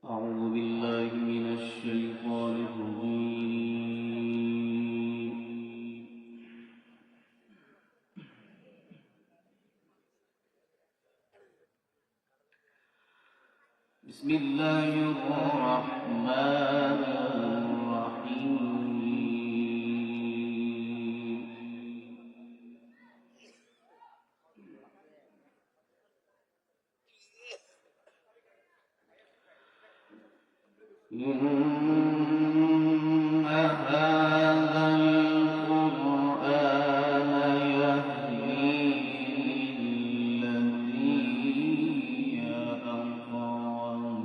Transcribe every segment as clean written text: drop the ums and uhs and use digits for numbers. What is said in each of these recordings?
أعوذ بالله من الشيطان الرجيم. بسم الله الرحمن الرحيم. إن هذا القرآن يهدي للتي هي أقوم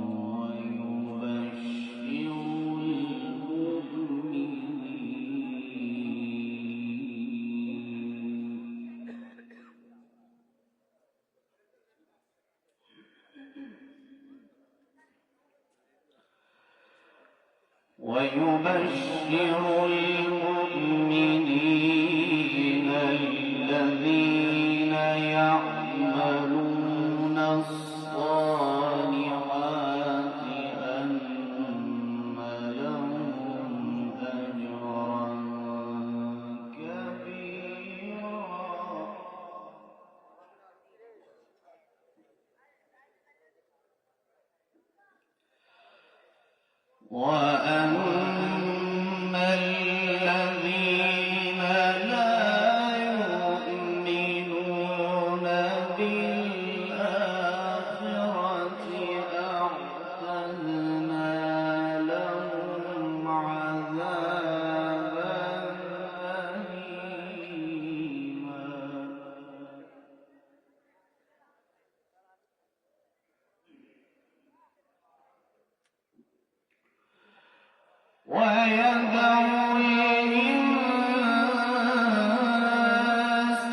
ويبشر المؤمنين الذين يعملون الصالحات أن لهم أجرا كبيرا وأن الذين لا يؤمنون بالآخرة أعتدنا لهم عذابا أليما ويدعو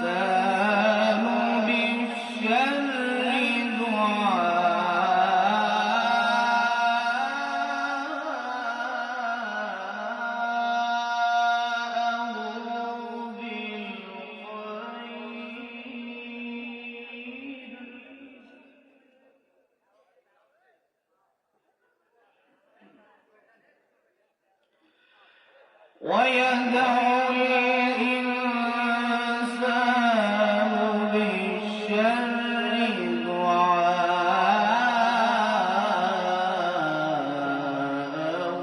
الإنسان بالشر دعاءه بالخير ويدعو الإنسان بالشر دعاءه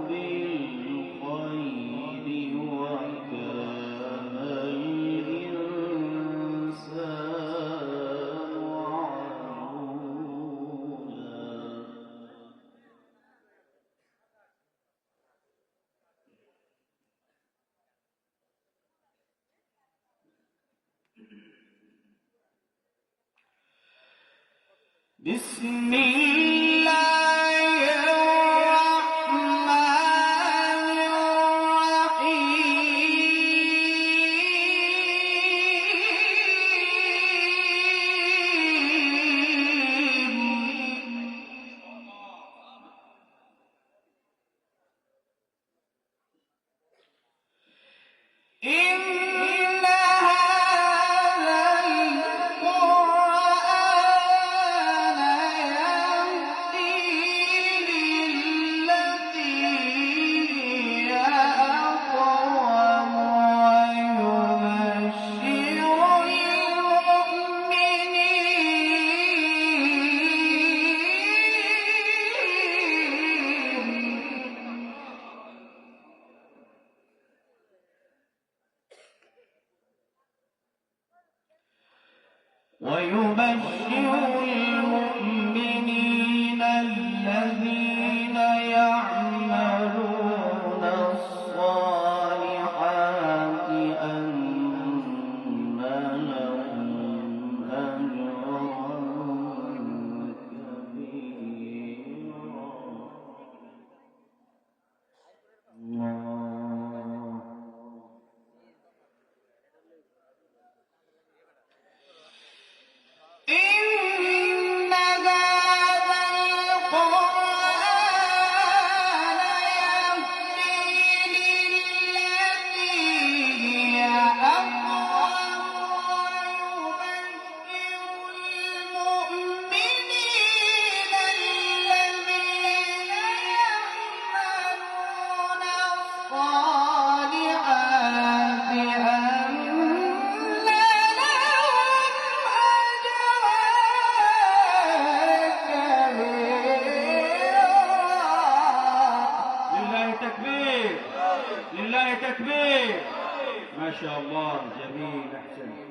بالخير وكان الإنسان عجولا بسم الله الرحمن الرحيم. شاء الله، جميل، أحسن.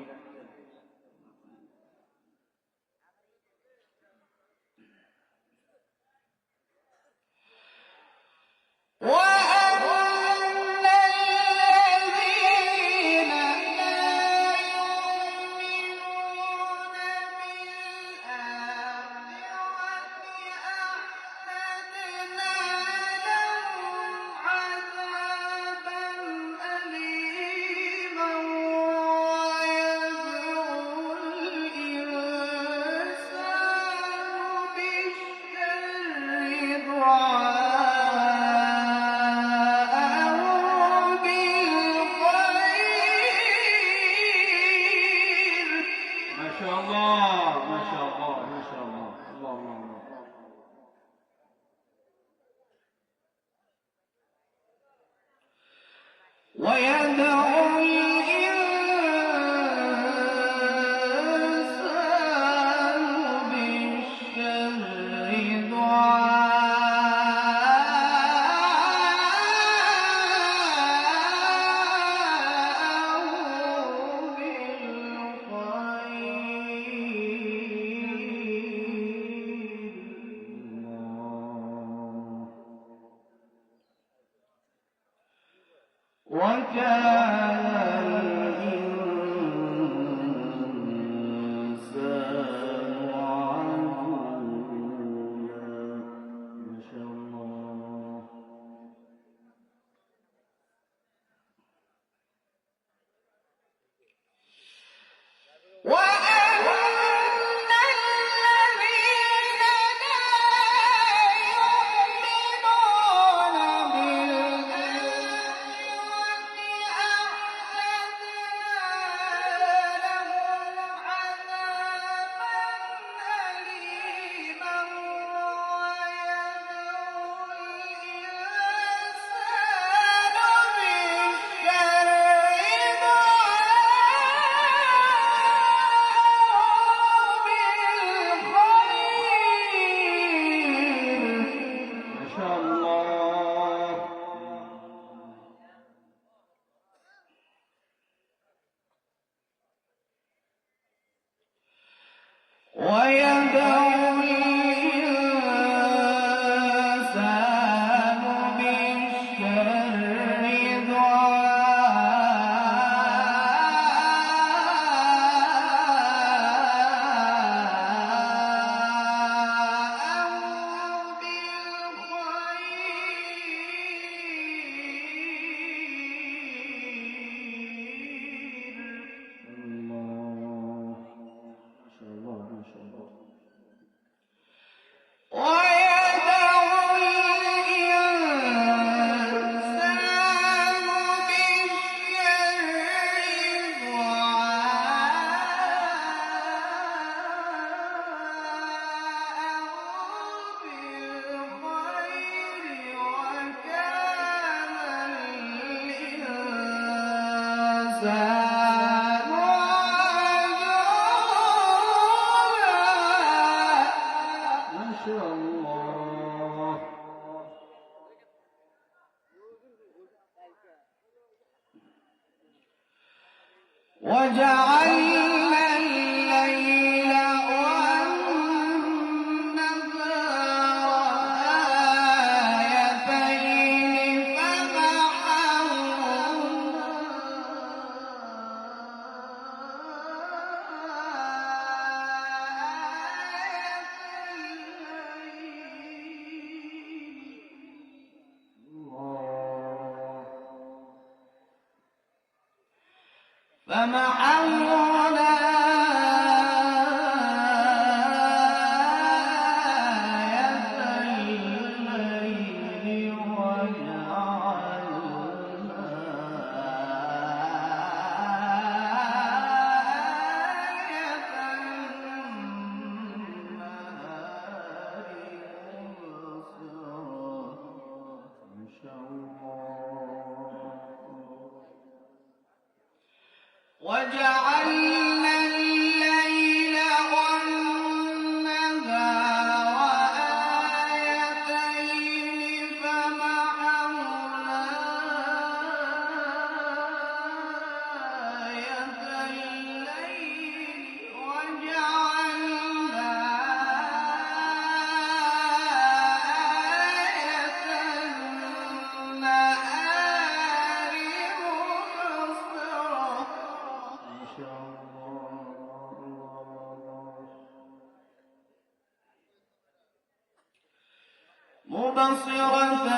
مبصرة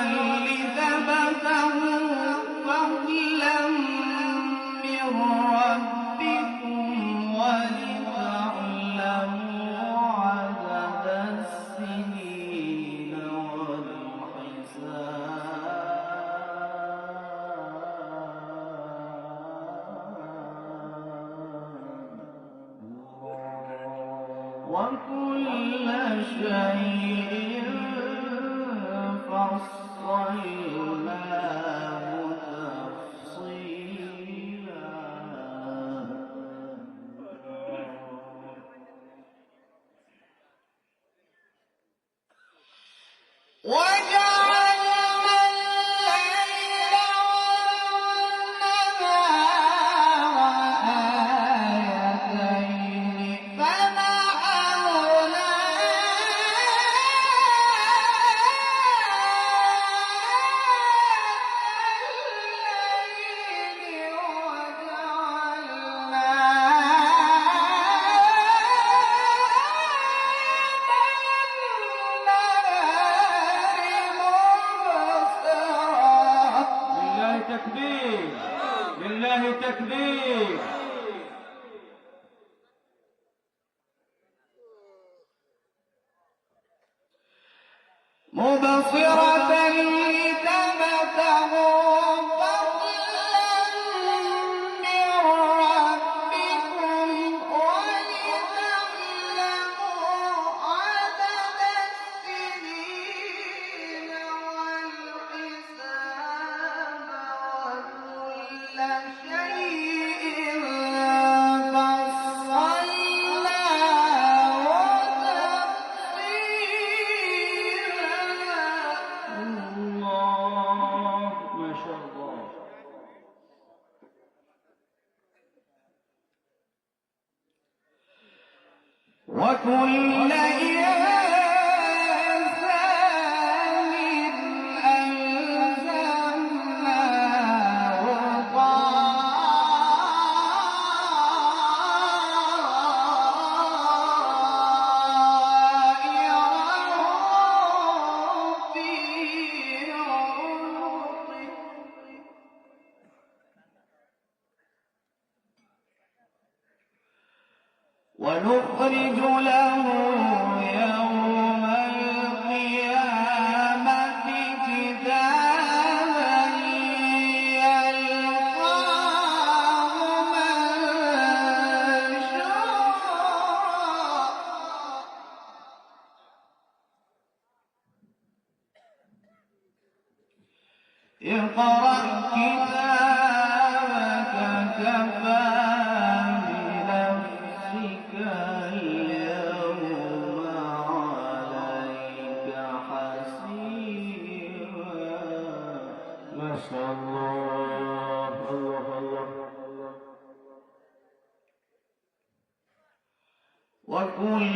لتبتغوا فضلا من ربكم ولتعلموا عدد السنين والحساب وكل شيء فصلناه تفصيلا وجعلنا الليل والنهار آيتين فمحونا الليل وجعلنا لله تكبير، لله تكبير. مبصرة لتبتغوا فضلا من ربكم ولتعلموا عدد السنين والحساب وكل شيء فصلناه الله ما شاء الله. وكل إنسان ألزمناه طائره في عنقه ونخرج له يوم القيامة كتابا يلقاه منشورا اقرأ كتابك كفى بنفسك اليوم عليك حسيبا ما شاء الله. الله الله. وكل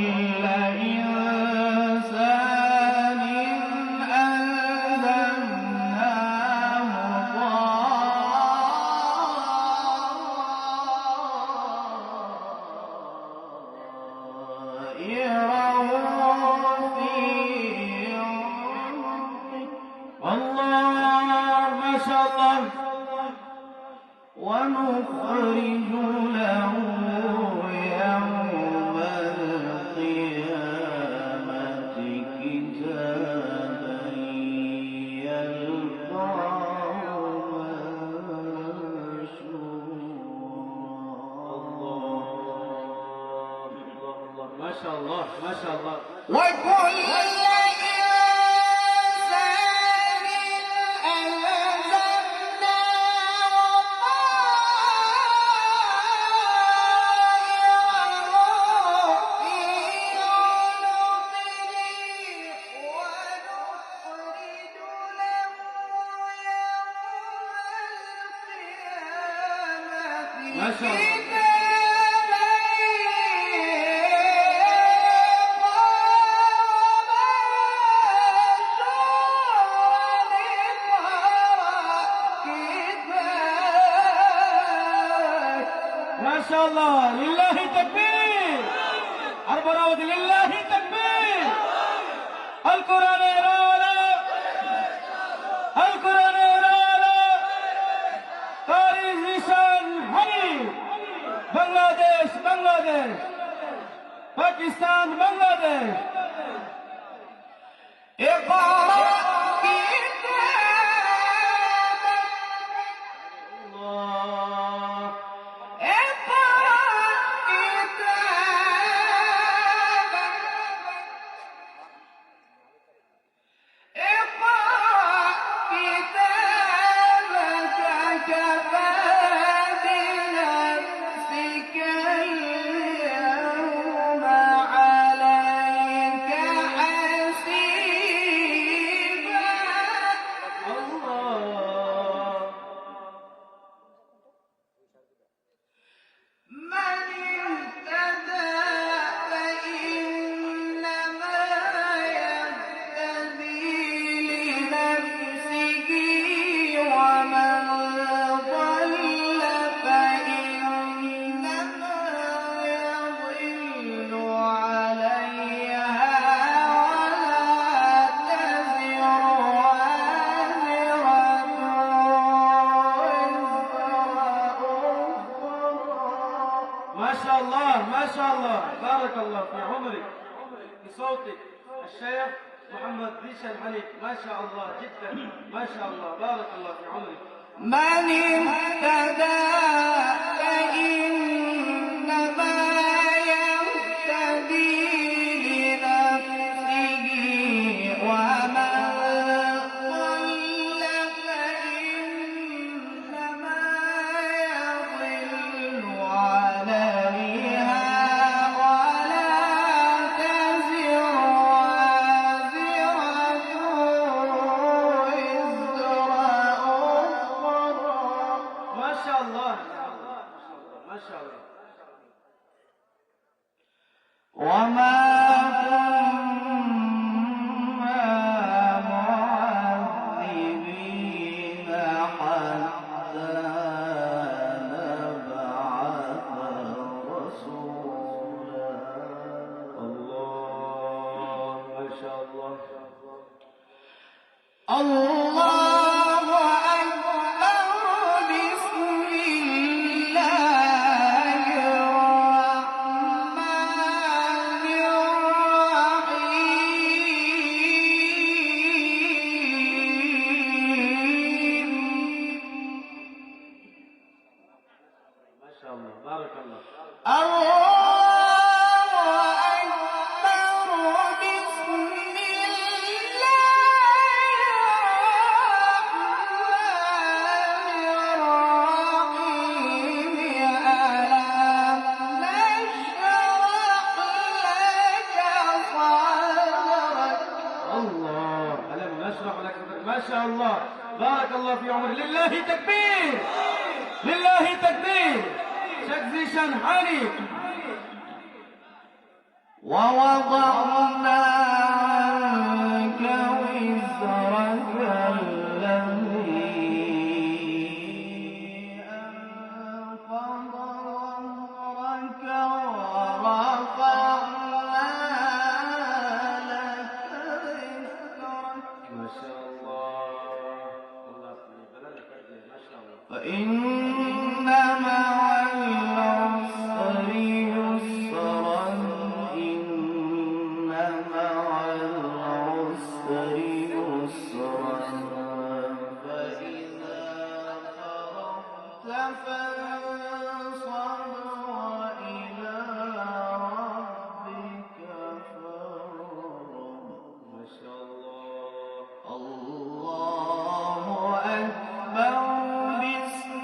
إنسان ألزمناه طائره في عنقه الله ما شاء الله. ونخرج له يوم القيامة كتابا يلقاه منشورا ما شاء الله ما شاء الله. وكل إنسان ألزمناه طائره في عنقه ونخرج له يوم ما شاء الله. القيامة ما شاء الله. لله تكبير. أربعة لله تكبير. القرآن يرى Bangladesh. Pakistan, Bangladesh. اقرأ كتابك Allah. اقرأ كتابك اقرأ كتابك كفى بنفسك اليوم عليك حسيبا Allah. من اهتدى فإنما يهتدي لنفسه ومن ضل فإنما يضل عليها ولا تزر وازرة ما شاء الله ما شاء الله، بارك الله في عمرك بصوتك الشيخ محمد ديشان الحنيف، ما شاء الله جدا، ما شاء الله، بارك الله في عمرك. من اهتدى فإنما يهتدي لنفسه ومن ضل فإنما يضل عليها ولا تزر وازرة وزر أخرى ما شاء الله ما شاء الله. وما كنا معذبين حتى نبعث رسولا الله ما شاء الله. الله أكبر بسم الله الرحمن الرحيم ما شاء الله، بارك الله. الله أكبر بسم الله الرحمن الرحيم ألم نشرح لك صدرك الله، ألم نشرح لك صدرك، ما شاء الله، بارك الله في عمرك. لله تكبير، لله تكبير. شيخ ديشان حنيف. ووضعنا عنك وزرك الذي أنقض ظهرك ورفعنا لك ذكرك ما شاء الله. الله بلدك ما شاء الله. فإن مع العسر يسرا إن مع العسر يسرا فإذا فرغت فانصب وإلى ربك فارغب ما شاء الله. الله أكبر بسم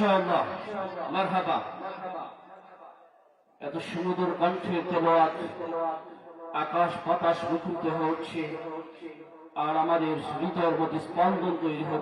মাশাআল্লাহ, মারহাবা। এত সুমধুর কণ্ঠে তেলাওয়াত, আকাশ বাতাস মুখরিত হচ্ছে, আর আমাদের হৃদয়ের মধ্যে স্পন্দন তৈরি হচ্ছে।